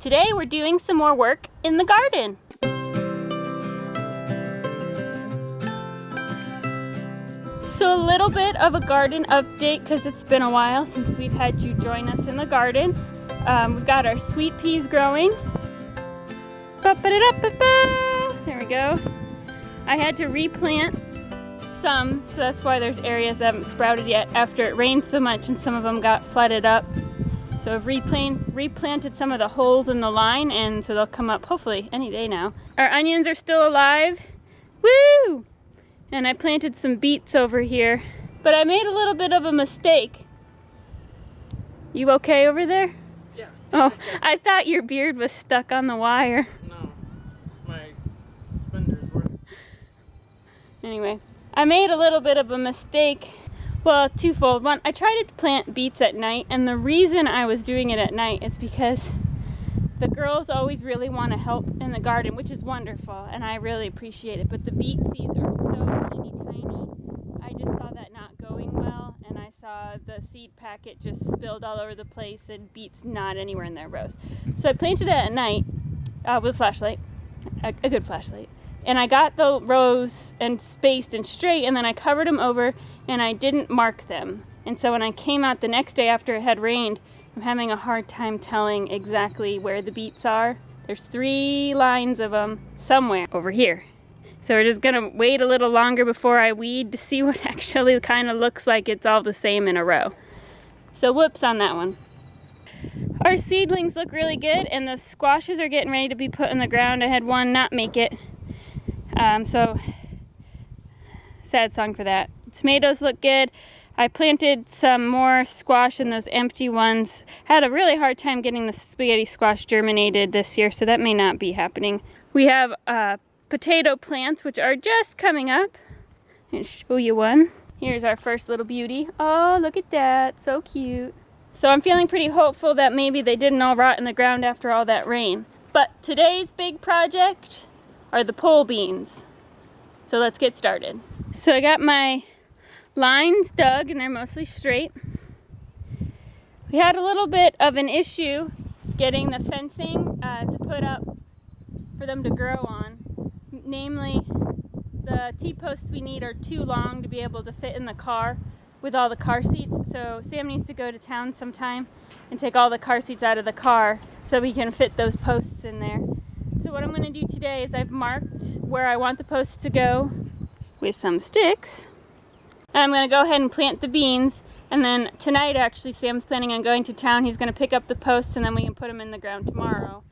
Today we're doing some more work in the garden. So a little bit of a garden update because it's been a while since we've had you join us in the garden. We've got our sweet peas growing. There we go. I had to replant some, so that's why there's areas that haven't sprouted yet after it rained so much and some of them got flooded up. So I've replanted some of the holes in the line, and so they'll come up hopefully any day now. Our onions are still alive. Woo! And I planted some beets over here. But I made a little bit of a mistake. You okay over there? Yeah. Oh, I thought your beard was stuck on the wire. No, my suspenders were. Anyway, I made a little bit of a mistake. Well, twofold. One, I tried to plant beets at night, and the reason I was doing it at night is because the girls always really want to help in the garden, which is wonderful, and I really appreciate it. But the beet seeds are so teeny tiny. I just saw that not going well, and I saw the seed packet just spilled all over the place and beets not anywhere in their rows. So I planted it at night with a flashlight, a good flashlight. And I got the rows and spaced and straight, and then I covered them over and I didn't mark them. And so when I came out the next day after it had rained, I'm having a hard time telling exactly where the beets are. There's 3 lines of them somewhere over here. So we're just gonna wait a little longer before I weed to see what actually kind of looks like it's all the same in a row. So whoops on that one. Our seedlings look really good, and the squashes are getting ready to be put in the ground. I had one not make it. So sad song for that. Tomatoes look good. I planted some more squash in those empty ones. Had a really hard time getting the spaghetti squash germinated this year, so that may not be happening. We have potato plants, which are just coming up. I'll show you one. Here's our first little beauty. Oh, look at that, so cute. So I'm feeling pretty hopeful that maybe they didn't all rot in the ground after all that rain. But today's big project are the pole beans. So let's get started. So I got my lines dug, and they're mostly straight. We had a little bit of an issue getting the fencing to put up for them to grow on. Namely, the T-posts we need are too long to be able to fit in the car with all the car seats. So Sam needs to go to town sometime and take all the car seats out of the car so we can fit those posts in there. So what I'm going to do today is I've marked where I want the posts to go with some sticks. And I'm going to go ahead and plant the beans. And then tonight, actually, Sam's planning on going to town. He's going to pick up the posts, and then we can put them in the ground tomorrow.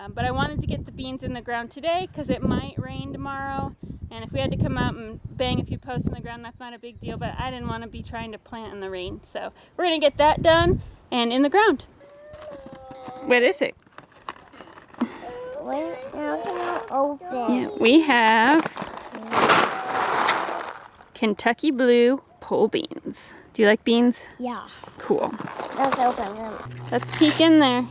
But I wanted to get the beans in the ground today because it might rain tomorrow. And if we had to come out and bang a few posts in the ground, that's not a big deal. But I didn't want to be trying to plant in the rain. So we're going to get that done and in the ground. What is it? Wait, now can I open? Yeah, we have Kentucky Blue pole beans. Do you like beans? Yeah. Cool. Let's open them. Let's peek in there.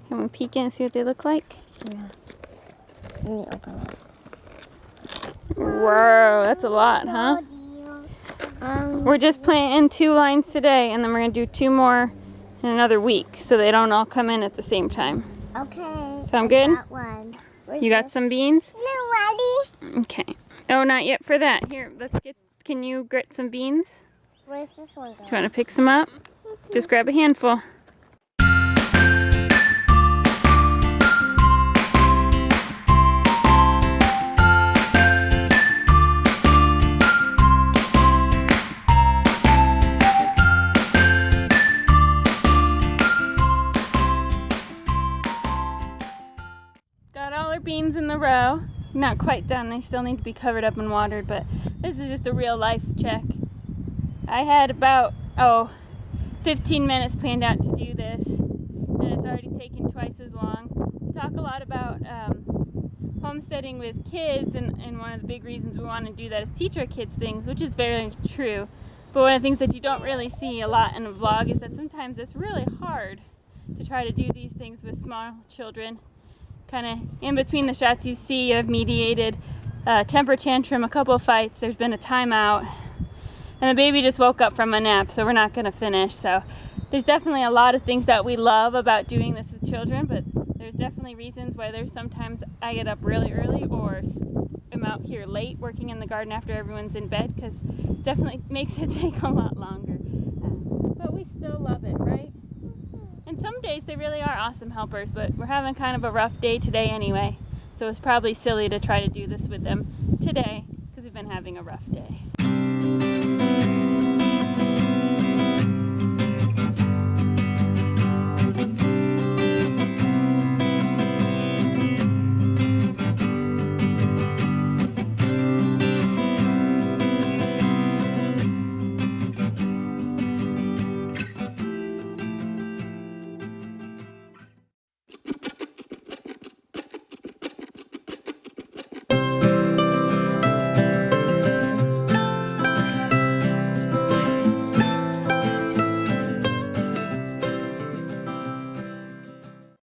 Can we peek in and see what they look like? Yeah. Let me open them. Whoa, that's a lot, huh? We're just planting 2 lines today, and then we're going to do 2 more in another week so they don't all come in at the same time. Okay. Sound good? Got one. You got some beans? No, ready? Okay. Oh, not yet for that. Here, can you grit some beans? Where's this one Do you want to pick some up? Just grab a handful. Got all our beans in the row. Not quite done. They still need to be covered up and watered, but this is just a real life check. I had about 15 minutes planned out to do this, and it's already taken twice as long. We talk a lot about homesteading with kids, and one of the big reasons we want to do that is teach our kids things, which is very true. But one of the things that you don't really see a lot in a vlog is that sometimes it's really hard to try to do these things with small children. Kind of in between the shots you see I've mediated a temper tantrum, a couple of fights, there's been a timeout, and the baby just woke up from a nap, so we're not going to finish. So there's definitely a lot of things that we love about doing this with children, but there's definitely reasons why there's sometimes I get up really early or I'm out here late working in the garden after everyone's in bed, because definitely makes it take a lot longer. But we still love it, right? And some days they really are awesome helpers, but we're having kind of a rough day today anyway. So it's probably silly to try to do this with them today because we've been having a rough day.